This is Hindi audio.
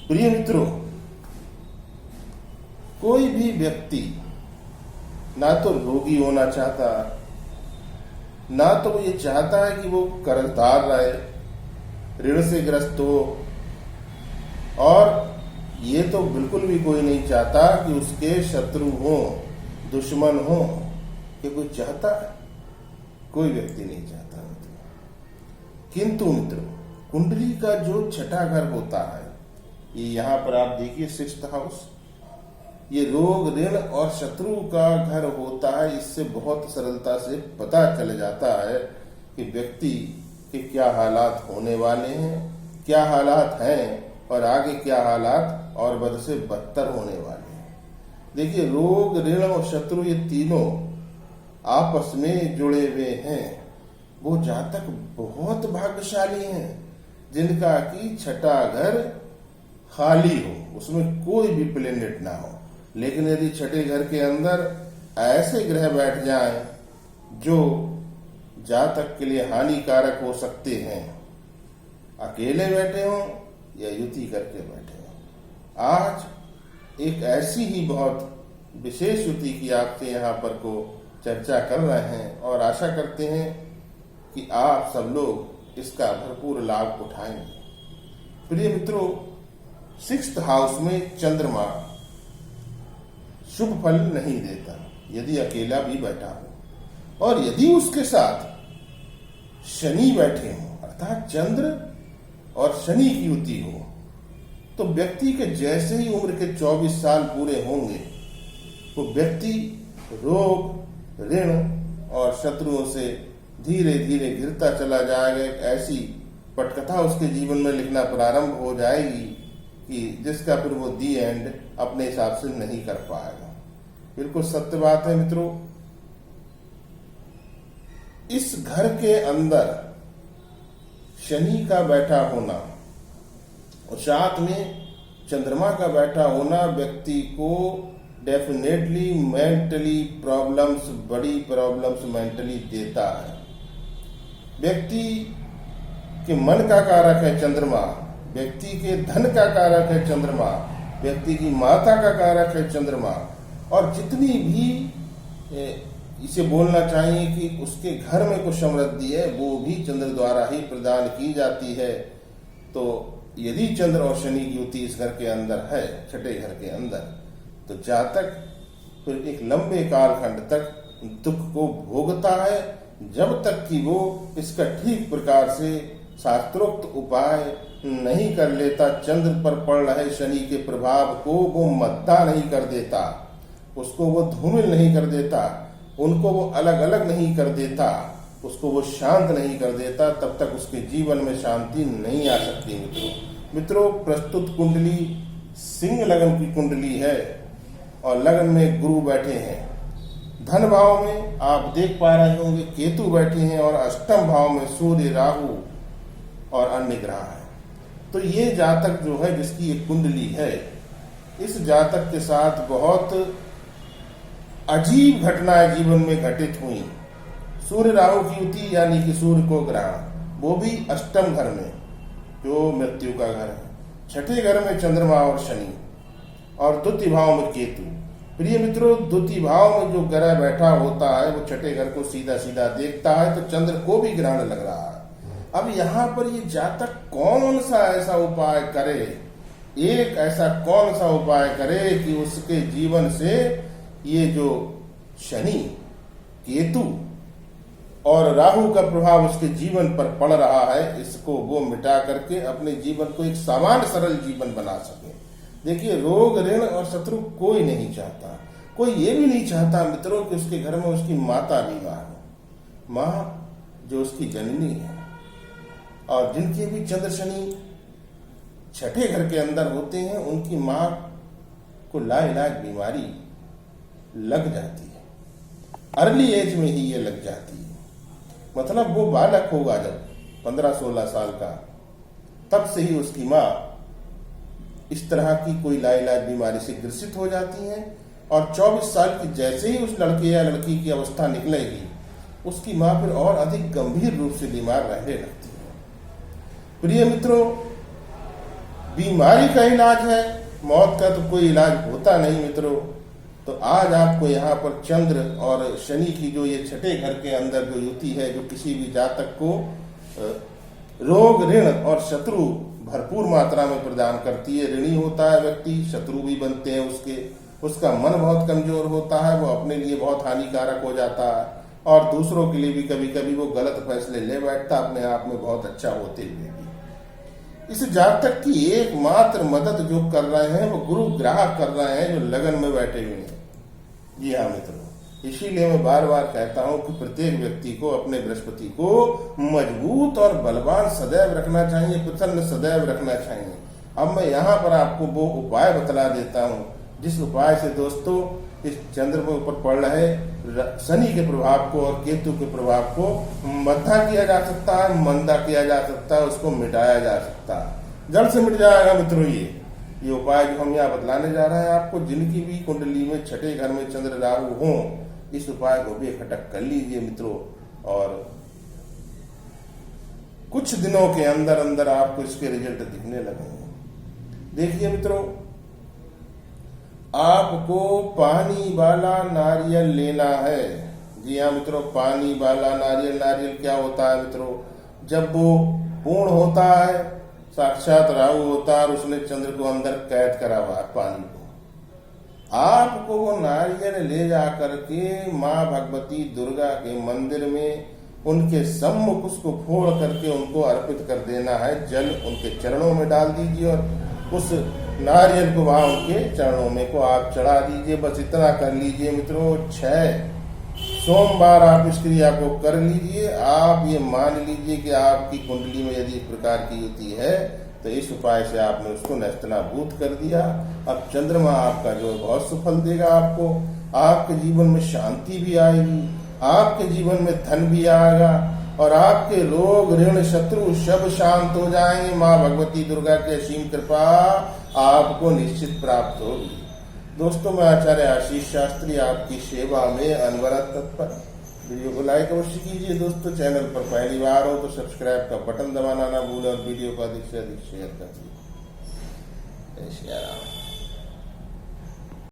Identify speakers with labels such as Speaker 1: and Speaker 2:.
Speaker 1: प्रिय मित्रों, कोई भी व्यक्ति ना तो रोगी होना चाहता, ना तो वो ये चाहता है कि वो कर्जदार रहे, ऋण से ग्रस्त हो, और ये तो बिल्कुल भी कोई नहीं चाहता कि उसके शत्रु हो, दुश्मन हो। ये कोई चाहता है? कोई व्यक्ति नहीं चाहता मित्रों। किंतु मित्रों, कुंडली का जो छठा घर होता है, ये यहाँ पर आप देखिए 6th हाउस, ये रोग, ऋण और शत्रु का घर होता है। इससे बहुत सरलता से पता चल जाता है कि व्यक्ति के क्या हालात होने वाले हैं, क्या हालात हैं, और आगे क्या हालात और बद से बदतर होने वाले हैं। देखिए, रोग, ऋण और शत्रु ये तीनों आपस में जुड़े हुए हैं। वो जातक बहुत भाग्यशाली हैं जिनका कि छठा घर खाली हो, उसमें कोई भी प्लेनेट ना हो। लेकिन यदि छठे घर के अंदर ऐसे ग्रह बैठ जाएं जो जातक के लिए हानिकारक हो सकते हैं, अकेले बैठे हों या युति करके बैठे हों। आज एक ऐसी ही बहुत विशेष युति की आपसे यहाँ पर को चर्चा कर रहे हैं और आशा करते हैं कि आप सब लोग इसका भरपूर लाभ उठाएंगे। प्रिय मित्रों, 6th हाउस में चंद्रमा शुभ फल नहीं देता यदि अकेला भी बैठा हो, और यदि उसके साथ शनि बैठे हो, अर्थात चंद्र और शनि की युति हो, तो व्यक्ति के जैसे ही उम्र के 24 साल पूरे होंगे, वो व्यक्ति रोग, ऋण और शत्रुओं से धीरे धीरे गिरता चला जाएगा। एक ऐसी पटकथा उसके जीवन में लिखना प्रारंभ हो जाएगी कि जिसका फिर वो दी एंड अपने हिसाब से नहीं कर पाएगा। बिल्कुल सत्य बात है मित्रों। इस घर के अंदर शनि का बैठा होना और साथ में चंद्रमा का बैठा होना व्यक्ति को डेफिनेटली मेंटली प्रॉब्लम्स, बड़ी प्रॉब्लम्स मेंटली देता है। व्यक्ति के मन का कारक है चंद्रमा, व्यक्ति के धन का कारक है चंद्रमा, व्यक्ति की माता का कारक है चंद्रमा, और जितनी भी इसे बोलना चाहिए कि उसके घर में कुछ समृद्धि है, वो भी चंद्र द्वारा ही प्रदान की जाती है। तो यदि चंद्र और शनि की युति इस घर के अंदर है, छठे घर के अंदर, तो जातक फिर एक लंबे कालखंड तक दुख को भोगता है, जब तक कि वो इसका ठीक प्रकार से शास्त्रोक्त उपाय नहीं कर लेता। चंद्र पर पड़ रहे शनि के प्रभाव को वो मद्दा नहीं कर देता, उसको वो धूमिल नहीं कर देता, उनको वो अलग अलग नहीं कर देता, उसको वो शांत नहीं कर देता, तब तक उसके जीवन में शांति नहीं आ सकती। मित्रों, प्रस्तुत कुंडली सिंह लगन की कुंडली है और लगन में गुरु बैठे हैं। धन भाव में आप देख पा रहे होंगे केतु बैठे हैं और अष्टम भाव में सूर्य, राहु और अन्य ग्रह हैं। तो ये जातक जो है, जिसकी एक कुंडली है, इस जातक के साथ बहुत अजीब घटनाएं जीवन में घटित हुई। सूर्य राहु की युति यानी कि सूर्य को ग्रहण, वो भी अष्टम घर में जो मृत्यु का घर है, छठे घर में चंद्रमा और शनि, और द्वितीय भाव में केतु। प्रिय मित्रों, द्वितीय भाव में जो ग्रह बैठा होता है वो छठे घर को सीधा सीधा देखता है, तो चंद्र को भी ग्रहण लग रहा है। अब यहाँ पर ये जातक कौन सा ऐसा उपाय करे, एक ऐसा कौन सा उपाय करे कि उसके जीवन से ये जो शनि, केतु और राहु का प्रभाव उसके जीवन पर पड़ रहा है, इसको वो मिटा करके अपने जीवन को एक सामान्य सरल जीवन बना सके। देखिए, रोग, ऋण और शत्रु कोई नहीं चाहता। कोई ये भी नहीं चाहता मित्रों कि उसके घर में उसकी माता बीमार हो। माँ जो उसकी जननी है, और जिनके भी चंद्र शनि छठे घर के अंदर होते हैं, उनकी माँ को लाइलाज बीमारी लग जाती है। अर्ली एज में ही ये लग जाती है। मतलब वो बालक होगा जब 15-16 साल का, तब से ही उसकी माँ इस तरह की कोई लाइलाज बीमारी से ग्रसित हो जाती है, और 24 साल की जैसे ही उस लड़के या लड़की की अवस्था निकलेगी, उसकी माँ फिर और अधिक गंभीर रूप से बीमार रहने लगती है। प्रिय मित्रों, बीमारी का इलाज है, मौत का तो कोई इलाज होता नहीं मित्रों। तो आज आपको यहाँ पर चंद्र और शनि की जो ये छठे घर के अंदर जो युति है, जो किसी भी जातक को रोग, ऋण और शत्रु भरपूर मात्रा में प्रदान करती है। ऋणी होता है व्यक्ति, शत्रु भी बनते हैं उसका मन बहुत कमजोर होता है, वो अपने लिए बहुत हानिकारक हो जाता है और दूसरों के लिए भी कभी कभी वो गलत फैसले ले बैठता, अपने आप में बहुत अच्छा होते हुए भी। इस जातक की एकमात्र मदद जो कर रहे हैं वो गुरु ग्रह कर रहे हैं, जो लगन में बैठे हुए हैं। जी हाँ मित्रों, इसीलिए मैं बार बार कहता हूं कि प्रत्येक व्यक्ति को अपने बृहस्पति को मजबूत और बलवान सदैव रखना चाहिए, प्रसन्न सदैव रखना चाहिए। अब मैं यहाँ पर आपको वो उपाय बतला देता हूँ, जिस उपाय से दोस्तों इस चंद्र के ऊपर पड़ रहे शनि के प्रभाव को और केतु के प्रभाव को मद्दा किया जा सकता है, मंदा किया जा सकता है, उसको मिटाया जा सकता है। जल्द से मिट जाएगा मित्रों ये उपाय जो हम यहाँ बतलाने जा रहे हैं आपको। जिनकी भी कुंडली में छठे घर में चंद्र राहु हो, इस उपाय को भी इकट्ठा कर लीजिए मित्रों, और कुछ दिनों के अंदर अंदर आपको इसके रिजल्ट दिखने लगेंगे। देखिए मित्रों, आपको पानी वाला नारियल लेना है। जी हाँ मित्रों, पानी वाला नारियल क्या होता है मित्रों? जब वो पूर्ण होता है, साक्षात राहु होता है और उसने चंद्र को अंदर कैद करा हुआ है पानी को, आपको वो नारियल ले जाकर के माँ भगवती दुर्गा के मंदिर में उनके सम्मुख उसको फोड़ करके उनको अर्पित कर देना है। जल उनके चरणों में डाल दीजिए और उस नारियल को वहां उनके चरणों में को आप चढ़ा दीजिए। बस इतना कर लीजिए मित्रों। 6 सोमवार आप इस क्रिया को कर लीजिए। आप ये मान लीजिए कि आपकी कुंडली में यदि इस प्रकार की युति है तो इस उपाय से आपने उसको नस्तनाभूत कर दिया। अब चंद्रमा आपका जो बहुत सुफल देगा आपको, आपके जीवन में शांति भी आएगी, आपके जीवन में धन भी आएगा और आपके रोग, ऋण, शत्रु सब शांत हो जाएंगे। माँ भगवती दुर्गा की असीम कृपा आपको निश्चित प्राप्त होगी। दोस्तों, मैं आचार्य आशीष शास्त्री आपकी सेवा में अनवरत तत्पर। वीडियो को लाइक अवश्य कीजिए दोस्तों। चैनल पर पहली बार हो तो सब्सक्राइब का बटन दबाना ना भूलें और वीडियो को अधिक से अधिक शेयर कर दीजिए। जय श्री राम।